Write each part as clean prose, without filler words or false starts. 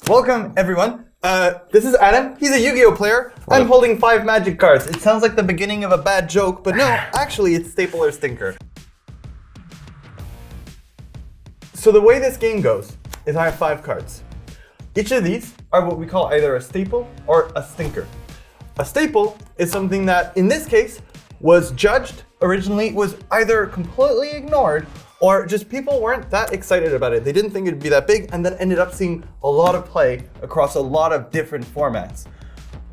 Welcome, everyone. This is Adam. He's a Yu-Gi-Oh player. I'm holding 5 magic cards. It sounds like the beginning of a bad joke, but no, actually it's staple or stinker. So the way this game goes is I have 5 cards. Each of these are what we call either a staple or a stinker. A staple is something that, in this case, was judged originally, was either completely ignored, or just people weren't that excited about it. They didn't think it'd be that big, and then ended up seeing a lot of play across a lot of different formats.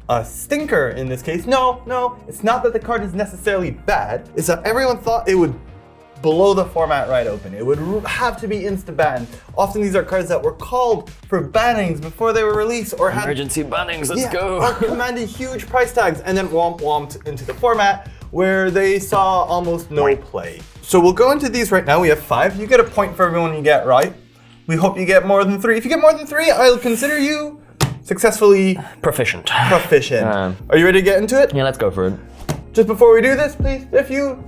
A stinker in this case, no, it's not that the card is necessarily bad, it's that everyone thought it would blow the format right open. It would have to be insta-banned. Often these are cards that were called for bannings before they were released, or had emergency bannings, let's go. Or commanded huge price tags, and then womped into the format where they saw almost no play. So we'll go into these right now. We have 5. You get a point for everyone you get right. We hope you get more than 3. If you get more than 3, I'll consider you successfully proficient. Are you ready to get into it? Yeah, let's go for it. Just before we do this, please, if you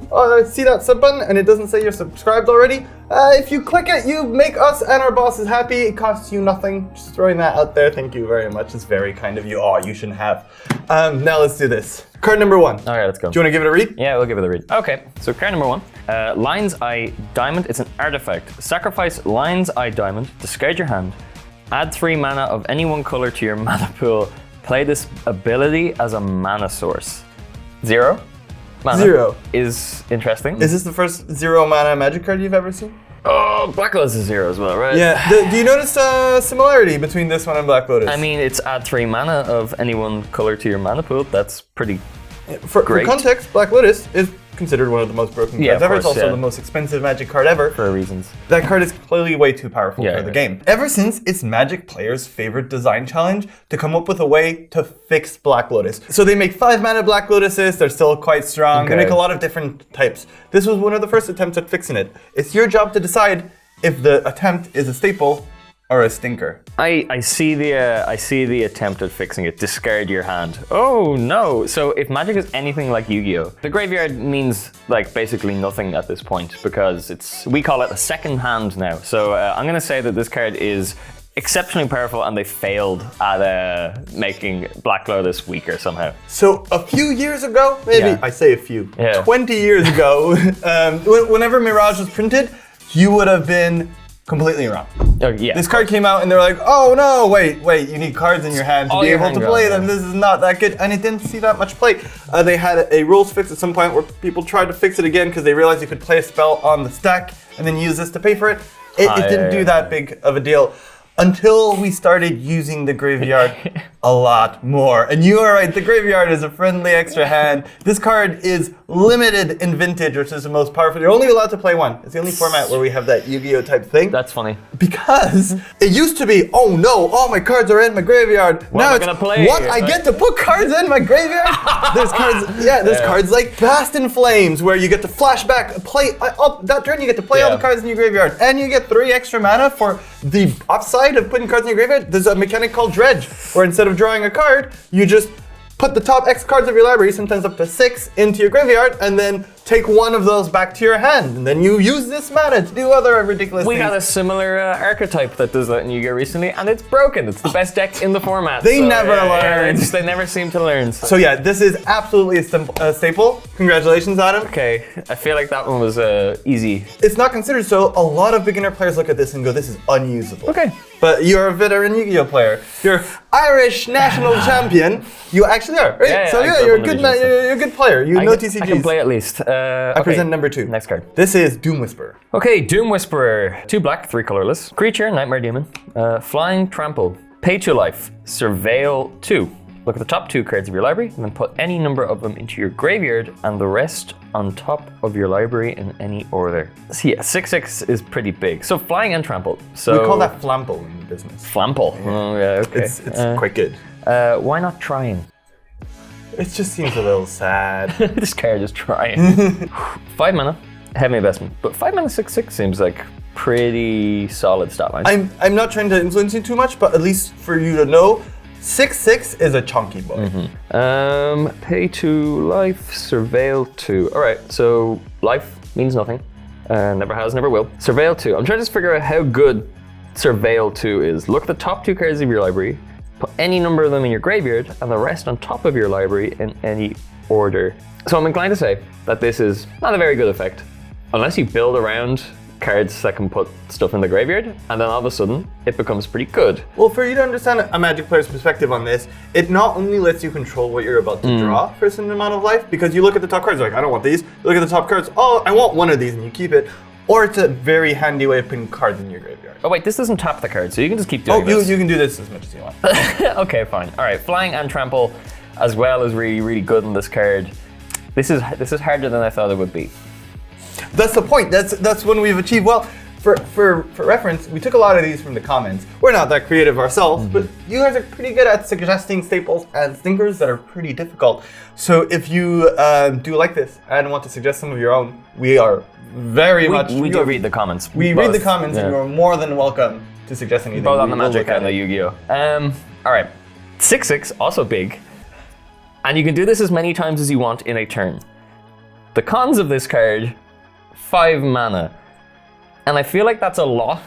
see that sub button and it doesn't say you're subscribed already, if you click it, you make us and our bosses happy. It costs you nothing. Just throwing that out there. Thank you very much. It's very kind of you. Oh, you shouldn't have. Now let's do this. Card number 1. All right, let's go. Do you want to give it a read? Yeah, we'll give it a read. Okay, so card number 1. Lion's Eye Diamond. It's an artifact. Sacrifice Lion's Eye Diamond, discard your hand, add 3 mana of any one color to your mana pool. Play this ability as a mana source. 0 mana 0 is interesting. Is this the first 0 mana magic card you've ever seen? Oh, Black Lotus is 0 as well, right? Yeah. Do you notice a similarity between this one and Black Lotus? I mean, it's add 3 mana of any one color to your mana pool. That's pretty for great. context, Black Lotus is considered one of the most broken cards ever. It's also the most expensive magic card ever. For reasons. That card is clearly way too powerful for the game. Ever since, it's Magic players' favorite design challenge to come up with a way to fix Black Lotus. So they make 5 mana Black Lotuses, they're still quite strong, they make a lot of different types. This was one of the first attempts at fixing it. It's your job to decide if the attempt is a staple or a stinker. I see the attempt at fixing it. Discard your hand. Oh no! So if Magic is anything like Yu-Gi-Oh, the graveyard means like basically nothing at this point because we call it a second hand now. So I'm gonna say that this card is exceptionally powerful and they failed at making Black Lotus weaker somehow. So a few years ago, maybe I say a few, 20 years ago, whenever Mirage was printed, you would have been completely wrong. Oh, yeah. This card came out and they're like, oh no, wait, you need cards in your hand to be able to play them. This is not that good. And it didn't see that much play. They had a rules fix at some point where people tried to fix it again because they realized you could play a spell on the stack and then use this to pay for it. It didn't do that big of a deal until we started using the graveyard a lot more. And you are right, the graveyard is a friendly extra hand. This card is limited in Vintage, which is the most powerful. You're only allowed to play 1. It's the only format where we have that Yu-Gi-Oh type thing. That's funny. Because it used to be, oh no, all my cards are in my graveyard. What am I gonna play? What? I get to put cards in my graveyard? There's cards, there's cards like Blast in Flames, where you get to flashback, play, that turn you get to play all the cards in your graveyard. And you get 3 extra mana for the upside of putting cards in your graveyard. There's a mechanic called Dredge, where instead of drawing a card, you just put the top X cards of your library, sometimes up to 6, into your graveyard, and then take 1 of those back to your hand. And then you use this mana to do other ridiculous things. We had a similar archetype that does that in Yu-Gi-Oh recently, and it's broken. It's the best deck in the format. They never learn. They never seem to learn. So yeah, this is absolutely a staple. Congratulations, Adam. Okay, I feel like that one was easy. It's not considered so. A lot of beginner players look at this and go, this is unusable. Okay. But you're a veteran Yu-Gi-Oh player. You're Irish national champion. You actually are, right? Yeah, so you're a good man. You're a good player. You know TCGs. I can play at least. I present number 2. Next card. This is Doom Whisperer. Okay, Doom Whisperer. 2 black, 3 colorless. Creature, Nightmare Demon. Flying, Trample. Pay 2 life. Surveil 2. Look at the top 2 cards of your library and then put any number of them into your graveyard and the rest on top of your library in any order. So yeah, 6/6 is pretty big. So flying and trample. So we call that flample in the business. Flample. Yeah. Oh yeah, okay. It's quite good. Why not trying? It just seems a little sad. This card is trying. 5 mana, heavy investment. But 5 mana 6/6 seems like pretty solid stat line. I'm not trying to influence you too much, but at least for you to know, 6/6 is a chunky boy. Pay 2 life, surveil 2. All right, so life means nothing. Never has, never will. Surveil 2. I'm trying to just figure out how good Surveil 2 is look at the top 2 cards of your library, put any number of them in your graveyard, and the rest on top of your library in any order. So I'm inclined to say that this is not a very good effect, unless you build around cards that can put stuff in the graveyard, and then all of a sudden, it becomes pretty good. Well, for you to understand a Magic player's perspective on this, it not only lets you control what you're about to draw for a certain amount of life, because you look at the top cards, like, I don't want these. You look at the top cards, oh, I want one of these, and you keep it. Or it's a very handy way of putting cards in your graveyard. Oh wait, this doesn't tap the card, so you can just keep doing this. Oh, you can do this as much as you want. Okay, fine. All right, flying and trample as well is really, really good in this card. This is harder than I thought it would be. That's the point. That's when we've achieved. Well, for reference, we took a lot of these from the comments. We're not that creative ourselves, but you guys are pretty good at suggesting staples and stinkers that are pretty difficult. So if you do like this and want to suggest some of your own, we are very much. We do read the comments. We read the comments, and you're more than welcome to suggest anything. Both on the Magic and the Yu-Gi-Oh. All right, 6/6, also big, and you can do this as many times as you want in a turn. The cons of this card: 5 mana. And I feel like that's a lot,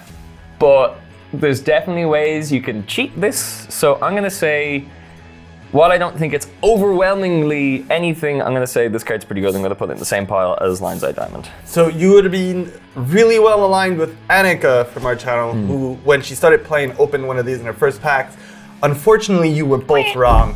but there's definitely ways you can cheat this. So I'm gonna say, while I don't think it's overwhelmingly anything, I'm gonna say this card's pretty good. I'm gonna put it in the same pile as Lion's Eye Diamond. So you would have been really well aligned with Annika from our channel, who, when she started playing, opened one of these in her first packs. Unfortunately, you were both wrong.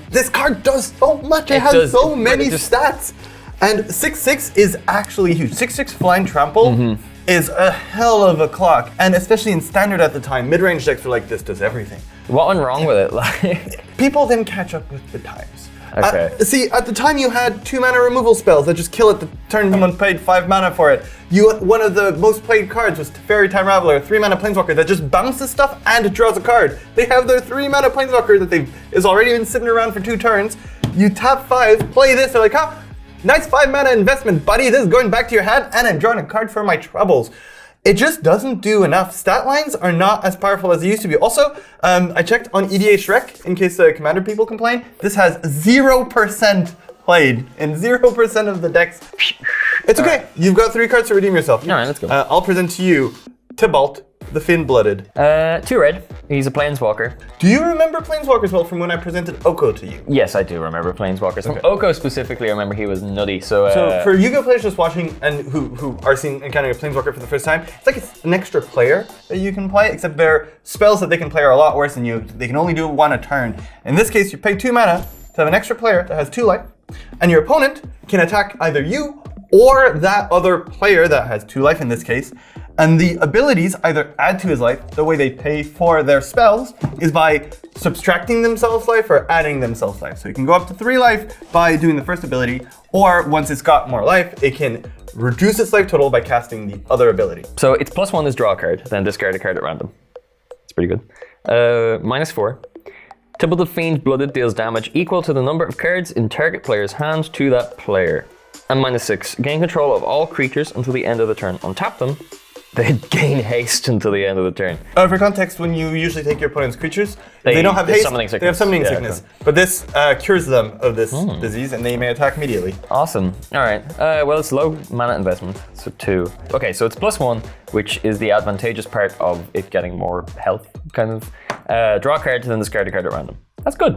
This card does so much. It has so many stats. And 6/6 is actually huge. 6/6 flying trample is a hell of a clock. And especially in standard at the time, mid-range decks were like, this does everything. What went wrong with it? Like, people didn't catch up with the times. Okay. See, at the time you had 2 mana removal spells that just kill it the turn someone paid 5 mana for it. One of the most played cards was Fairy Time Raveler, 3 mana Planeswalker that just bounces stuff and draws a card. They have their 3 mana Planeswalker that is already been sitting around for 2 turns. You tap 5, play this, they're like, huh? Nice 5 mana investment, buddy. This is going back to your hand, and I'm drawing a card for my troubles. It just doesn't do enough. Stat lines are not as powerful as they used to be. Also, I checked on EDH Rec in case the Commander people complain. This has 0% played in 0% of the decks. It's okay. Right. You've got 3 cards to redeem yourself. All right, let's go. I'll present to you Tybalt, the Fin-Blooded. 2 red. He's a Planeswalker. Do you remember Planeswalkers well from when I presented Oko to you? Yes, I do remember Planeswalkers. Okay. From Oko specifically, I remember he was nutty. So for Yu-Gi-Oh players just watching and who are encountering a Planeswalker for the first time, it's like it's an extra player that you can play, except their spells that they can play are a lot worse than you. They can only do 1 a turn. In this case, you pay 2 mana to have an extra player that has 2 life, and your opponent can attack either you or that other player that has 2 life in this case. And the abilities either add to his life. The way they pay for their spells is by subtracting themselves life or adding themselves life. So you can go up to 3 life by doing the first ability, or once it's got more life, it can reduce its life total by casting the other ability. So it's +1 is draw a card, then discard a card at random. It's pretty good. -4. Tybalt the Fiend-Blooded deals damage equal to the number of cards in target player's hand to that player. And -6, gain control of all creatures until the end of the turn. Untap them. They gain haste until the end of the turn. For context, when you usually take your opponent's creatures, they don't have haste, they have summoning sickness. Okay. But this cures them of this disease, and they may attack immediately. Awesome. All right. Well, it's low mana investment, so 2. Okay, so it's +1, which is the advantageous part of it getting more health, kind of. Draw a card, then discard a card at random. That's good.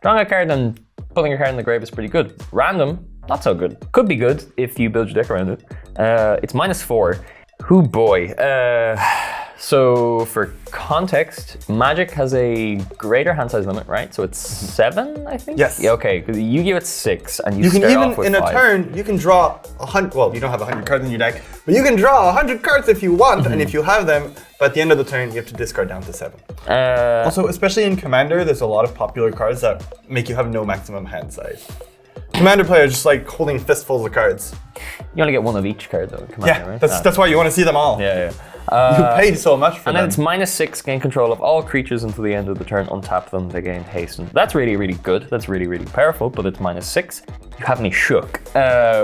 Drawing a card and putting a card in the grave is pretty good. Random, not so good. Could be good if you build your deck around it. It's -4. Hoo boy. So for context, Magic has a greater hand size limit, right? So it's 7, I think? Yes. Yeah, okay, because Yu-Gi-Oh! It's 6, and you can start even, off with in 5. a turn, you can draw 100, well, you don't have 100 cards in your deck, but you can draw 100 cards if you want, and if you have them, but at the end of the turn, you have to discard down to 7. Also, especially in Commander, there's a lot of popular cards that make you have no maximum hand size. Commander players just like holding fistfuls of cards. You only get 1 of each card though, Commander, right? That's why you want to see them all. Yeah. You paid so much for them. And then it's -6, gain control of all creatures until the end of the turn, untap them, they gain hasten. That's really, really good. That's really, really powerful, but it's -6. You have me shook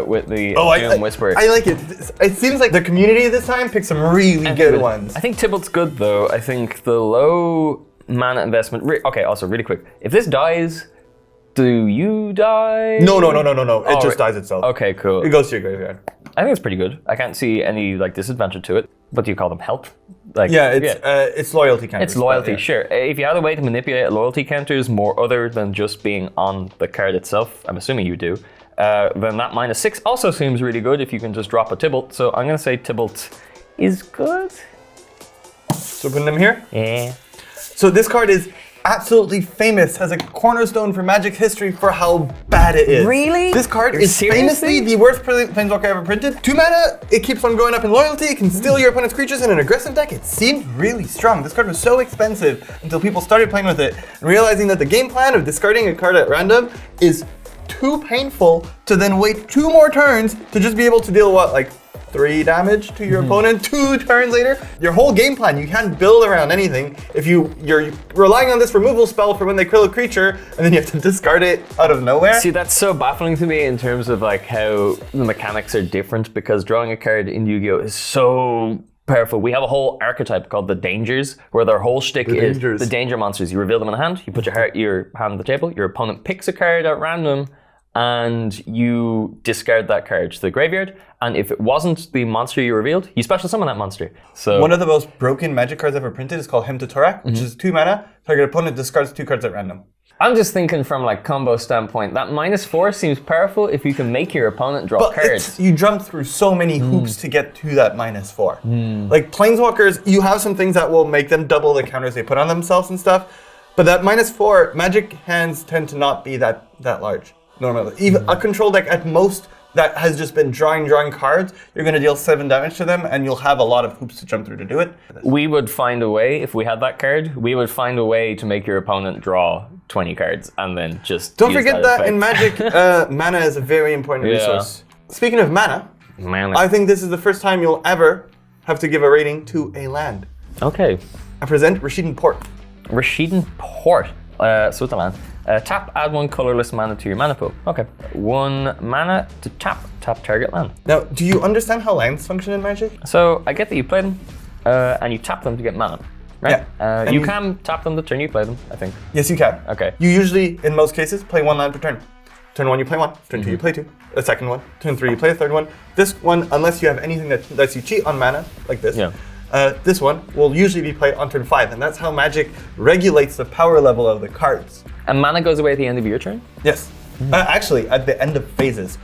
with the Doom Whisper. I like it. It seems like the community this time picked some really good ones. I think Tybalt's good though. I think the low mana investment. Okay, also really quick. If this dies, Do you die? No. It just dies itself. Okay, cool. It goes to your graveyard. I think it's pretty good. I can't see any like disadvantage to it. What do you call them? Health? Like It's loyalty counters. It's loyalty, but, sure. If you had a way to manipulate loyalty counters more other than just being on the card itself, I'm assuming you do, then that -6 also seems really good if you can just drop a Tybalt. So I'm going to say Tybalt is good. So putting them here? Yeah. So this card is absolutely famous, has a cornerstone for Magic's history for how bad it is. Really? This card is famously the worst Planeswalker ever printed. 2 mana, it keeps on going up in loyalty, it can steal your opponent's creatures in an aggressive deck. It seemed really strong. This card was so expensive until people started playing with it and realizing that the game plan of discarding a card at random is too painful to then wait 2 more turns to just be able to deal what, like 3 damage to your opponent 2 turns later. Your whole game plan, you can't build around anything if you're relying on this removal spell for when they kill a creature and then you have to discard it out of nowhere. See, that's so baffling to me in terms of like how the mechanics are different, because drawing a card in Yu-Gi-Oh! Is so powerful. We have a whole archetype called the Dangers, where their whole shtick is the danger monsters. You reveal them in a hand, you put your hand on the table, your opponent picks a card at random, and you discard that card to the graveyard. And if it wasn't the monster you revealed, you special summon that monster. So one of the most broken Magic cards ever printed is called Hymn to Torak, which is 2 mana. Target opponent discards 2 cards at random. I'm just thinking from like combo standpoint, that -4 seems powerful if you can make your opponent draw cards. You jump through so many hoops to get to that -4. Like Planeswalkers, you have some things that will make them double the counters they put on themselves and stuff. But that -4, Magic hands tend to not be that large. Normally, even a control deck at most that has just been drawing cards, you're going to deal 7 damage to them, and you'll have a lot of hoops to jump through to do it. We would find a way, if we had that card, we would find a way to make your opponent draw 20 cards, and then just Don't use forget that in Magic, mana is a very important resource. Speaking of mana, I think this is the first time you'll ever have to give a rating to a land. Okay. I present Rashidan Port. Rashidan Port. So it's a land. Tap, add 1 colorless mana to your mana pool. Okay. 1 mana to tap target land. Now, do you understand how lands function in Magic? So I get that you play them, and you tap them to get mana, right? Yeah. You can tap them the turn you play them, I think. Yes, you can. Okay. You usually, in most cases, play 1 land per turn. Turn 1, you play 1. Turn 2, you play 2. A second one. Turn 3, you play a third one. This one, unless you have anything that lets you cheat on mana, like this. Yeah. This one will usually be played on turn 5, and that's how Magic regulates the power level of the cards. And mana goes away at the end of your turn? Yes. Actually, at the end of phases.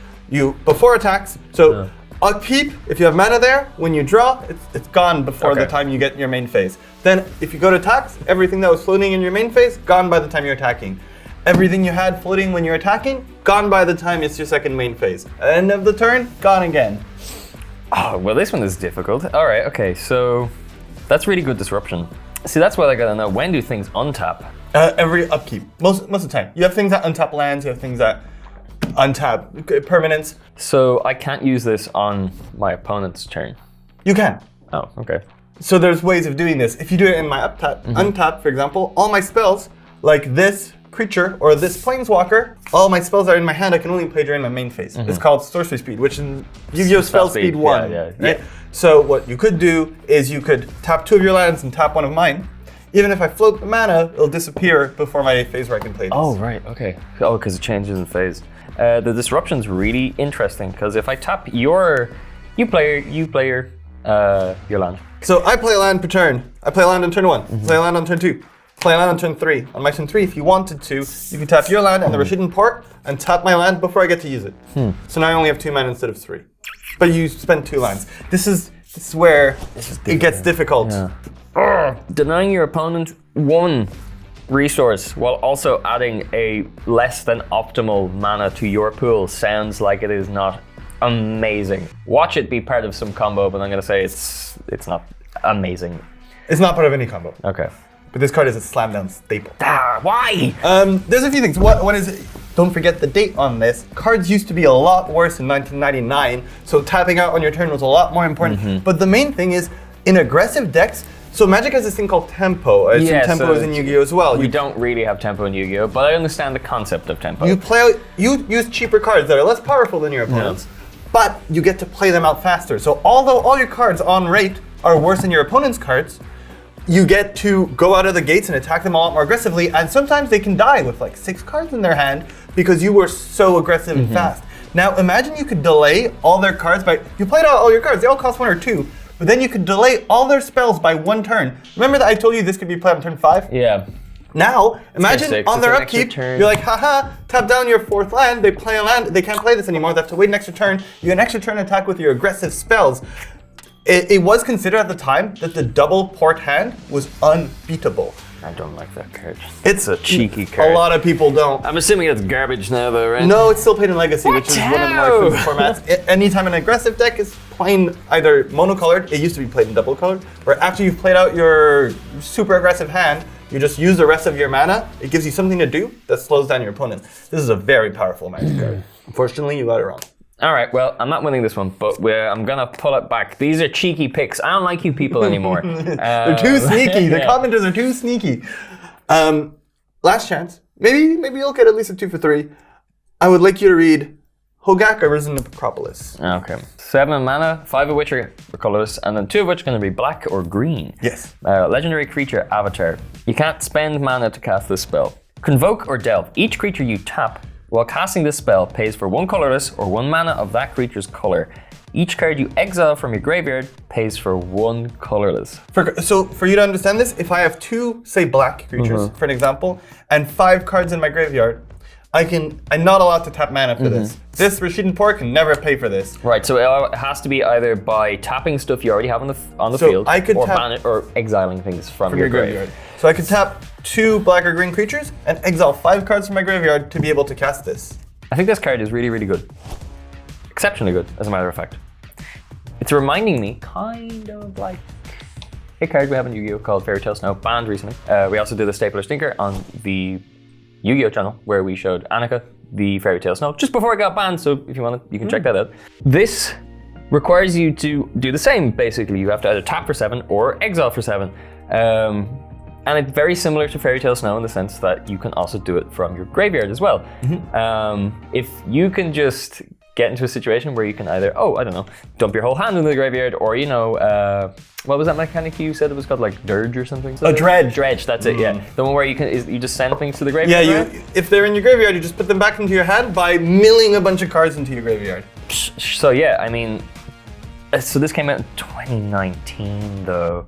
Before attacks, so upkeep, if you have mana there, when you draw, it's gone before the time you get your main phase. Then, if you go to attacks, everything that was floating in your main phase, gone by the time you're attacking. Everything you had floating when you're attacking, gone by the time it's your second main phase. At the end of the turn, gone again. Oh, well, this one is difficult. All right, okay, so that's really good disruption. See, that's what I gotta know. When do things untap? Every upkeep, most of the time. You have things that untap lands, you have things that untap permanents. So I can't use this on my opponent's turn? You can. Oh, okay. So there's ways of doing this. If you do it in my untap, for example, all my spells, like this creature or this planeswalker, all my spells are in my hand, I can only play during my main phase. It's called sorcery speed, which in Yu-Gi-Oh! Spell speed 1. Yeah. So what you could do is you could tap 2 of your lands and tap 1 of mine. Even if I float the mana, it'll disappear before my phase where I can play this. Oh, right, okay. Oh, because it changes in phase. The disruption's really interesting, because if I tap you play your land. So I play a land per turn. I play a land on turn 1, play a land on turn 2. Play a land on turn 3. On my turn 3, if you wanted to, you can tap your land and the Rashidan Port and tap my land before I get to use it. So now I only have 2 mana instead of 3. But you spend 2 lands. This is where it gets difficult. Yeah. Denying your opponent 1 resource while also adding a less than optimal mana to your pool sounds like it is not amazing. Watch it be part of some combo, but I'm gonna say it's not amazing. It's not part of any combo. Okay. But this card is a slam down staple. Why? There's a few things. One is, don't forget the date on this. Cards used to be a lot worse in 1999, so tapping out on your turn was a lot more important. But the main thing is, in aggressive decks, so Magic has this thing called tempo. I assume tempo is in Yu-Gi-Oh! As well. We don't really have tempo in Yu-Gi-Oh!, but I understand the concept of tempo. You use cheaper cards that are less powerful than your opponents, but you get to play them out faster. So although all your cards on rate are worse than your opponent's cards, you get to go out of the gates and attack them a lot more aggressively, and sometimes they can die with like 6 cards in their hand because you were so aggressive and fast. Now imagine you could delay all their cards by, you played out all your cards, they all cost 1 or 2, but then you could delay all their spells by 1 turn. Remember that I told you this could be played on turn 5? Yeah. Now, imagine six, on their it's an extra upkeep, turn. you're like, haha, tap down your 4th land, they play a land, they can't play this anymore, they have to wait an extra turn, you get an extra turn attack with your aggressive spells. It was considered at the time that the double port hand was unbeatable. I don't like that card. It's a cheeky card. A lot of people don't. I'm assuming it's garbage now, though, right? No, it's still played in Legacy, which is one of the more favorite formats. Anytime an aggressive deck is playing either monocolored, it used to be played in double colored, where after you've played out your super aggressive hand, you just use the rest of your mana, it gives you something to do that slows down your opponent. This is a very powerful Magic card. Unfortunately, you got it wrong. All right, well, I'm not winning this one, but I'm going to pull it back. These are cheeky picks. I don't like you people anymore. They're too sneaky. The commenters are too sneaky. Last chance. Maybe you'll get at least a 2 for 3. I would like you to read Hogak, Arisen of Acropolis. Okay. 7 mana, 5 of which are colorless, and then 2 of which are going to be black or green. Yes. Legendary creature, Avatar. You can't spend mana to cast this spell. Convoke or Delve. Each creature you tap while casting this spell pays for 1 colorless or 1 mana of that creature's color. Each card you exile from your graveyard pays for 1 colorless. So for you to understand this, if I have 2, say, black creatures, for an example, and 5 cards in my graveyard, I'm not allowed to tap mana for this. This Rashidun Pork can never pay for this. Right, so it has to be either by tapping stuff you already have on the field, I could or exiling things from your graveyard. So I could tap 2 black or green creatures and exile 5 cards from my graveyard to be able to cast this. I think this card is really, really good. Exceptionally good, as a matter of fact. It's reminding me kind of like a card we have in Yu-Gi-Oh! Called Fairy Tale Snow, banned recently. We also did the Stapler Stinker on the Yu-Gi-Oh! Channel, where we showed Annika the Fairy Tale Snow, just before it got banned, so if you want to, you can check that out. This requires you to do the same, basically. You have to either tap for 7 or exile for 7. And it's very similar to Fairy Tale Snow in the sense that you can also do it from your graveyard as well. If you can just get into a situation where you can either, dump your whole hand into the graveyard, or, what was that mechanic you said it was called, like Dirge or something? A Dredge. Dredge, that's it, yeah. The one where you just send things to the graveyard? Yeah, if they're in your graveyard, you just put them back into your hand by milling a bunch of cards into your graveyard. So yeah, I mean, so this came out in 2019 though.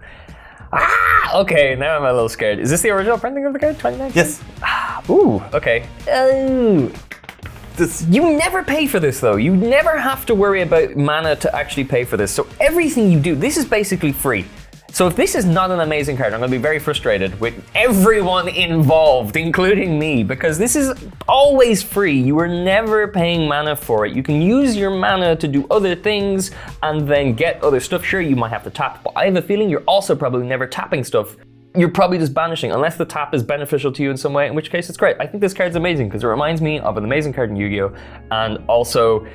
Okay, now I'm a little scared. Is this the original printing of the card, 2019? Yes. Ooh, okay. You never pay for this though. You never have to worry about mana to actually pay for this. So everything you do, this is basically free. So if this is not an amazing card, I'm going to be very frustrated with everyone involved, including me, because this is always free. You are never paying mana for it. You can use your mana to do other things and then get other stuff. Sure, you might have to tap, but I have a feeling you're also probably never tapping stuff. You're probably just banishing, unless the tap is beneficial to you in some way, in which case it's great. I think this card's amazing because it reminds me of an amazing card in Yu-Gi-Oh! And also,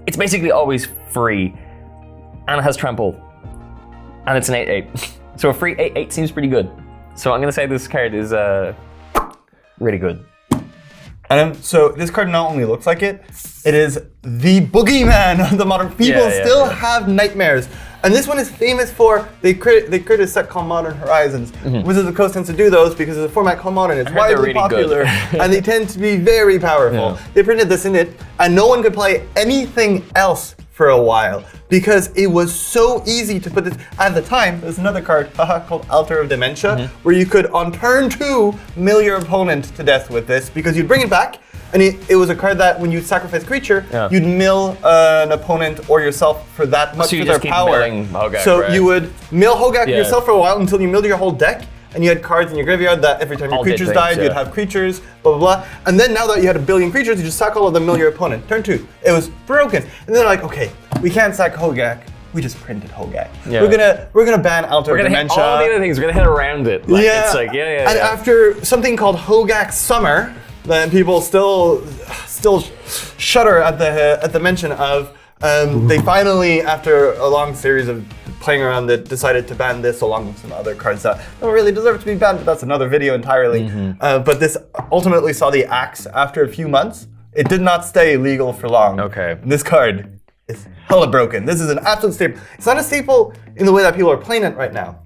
it's basically always free. And it has trample. And it's an 8/8. So a free 8/8 seems pretty good. So I'm going to say this card is really good. So this card not only looks like it is the boogeyman of the modern. People still have nightmares. And this one is famous for, they created a set called Modern Horizons. Wizards of the Coast tends to do those because of the format called Modern. It's widely really popular and they tend to be very powerful. They printed this in it and no one could play anything else for a while because it was so easy to put this. At the time, there's another card called Altar of Dementia where you could, on turn 2, mill your opponent to death with this because you'd bring it back. And it was a card that when you'd sacrifice a creature, you'd mill an opponent or yourself for that much for their power. Hogak, so you would mill Hogak yourself for a while until you milled your whole deck, and you had cards in your graveyard that every time your creatures died, you'd have creatures, blah, blah, blah. And then now that you had a billion creatures, you just sack all of them, mill your opponent. Turn 2. It was broken. And then they're like, okay, we can't sack Hogak. We just printed Hogak. We're gonna ban Altar of Dementia. All the other things, we're gonna hit around it. Like, it's like, And after something called Hogak Summer, then people still shudder at the mention of. They finally, after a long series of playing around it, decided to ban this along with some other cards that don't really deserve to be banned, but that's another video entirely. But this ultimately saw the axe after a few months. It did not stay legal for long. Okay. This card is hella broken. This is an absolute staple. It's not a staple in the way that people are playing it right now.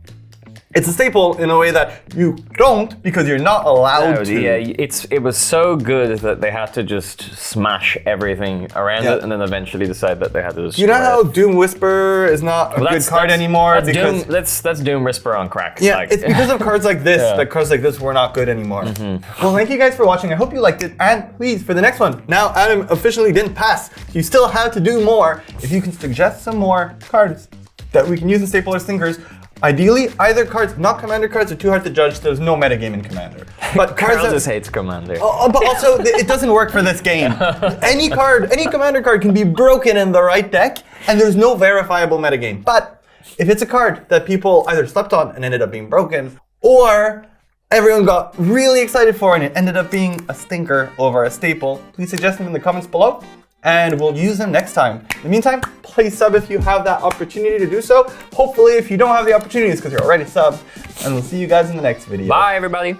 It's a staple in a way that you don't because you're not allowed to. Yeah, it was so good that they had to just smash everything around it, and then eventually decide that they had to destroy You know how it. Doom Whisperer is not a good card anymore? Because that's Doom Whisperer on crack. Yeah, it's because of cards like this that cards like this were not good anymore. Well, thank you guys for watching. I hope you liked it, and please, for the next one. Now, Adam officially didn't pass. You still have to do more. If you can suggest some more cards that we can use in staple or stinkers. Ideally, either cards, not Commander cards, are too hard to judge. There's no metagame in Commander. But cards Carl just hates Commander. but also, it doesn't work for this game. Any Commander card can be broken in the right deck, and there's no verifiable metagame. But if it's a card that people either slept on and ended up being broken, or everyone got really excited for and it ended up being a stinker over a staple, please suggest them in the comments below. And we'll use them next time. In the meantime, please sub if you have that opportunity to do so. Hopefully, if you don't have the opportunity, it's because you're already subbed. And we'll see you guys in the next video. Bye, everybody.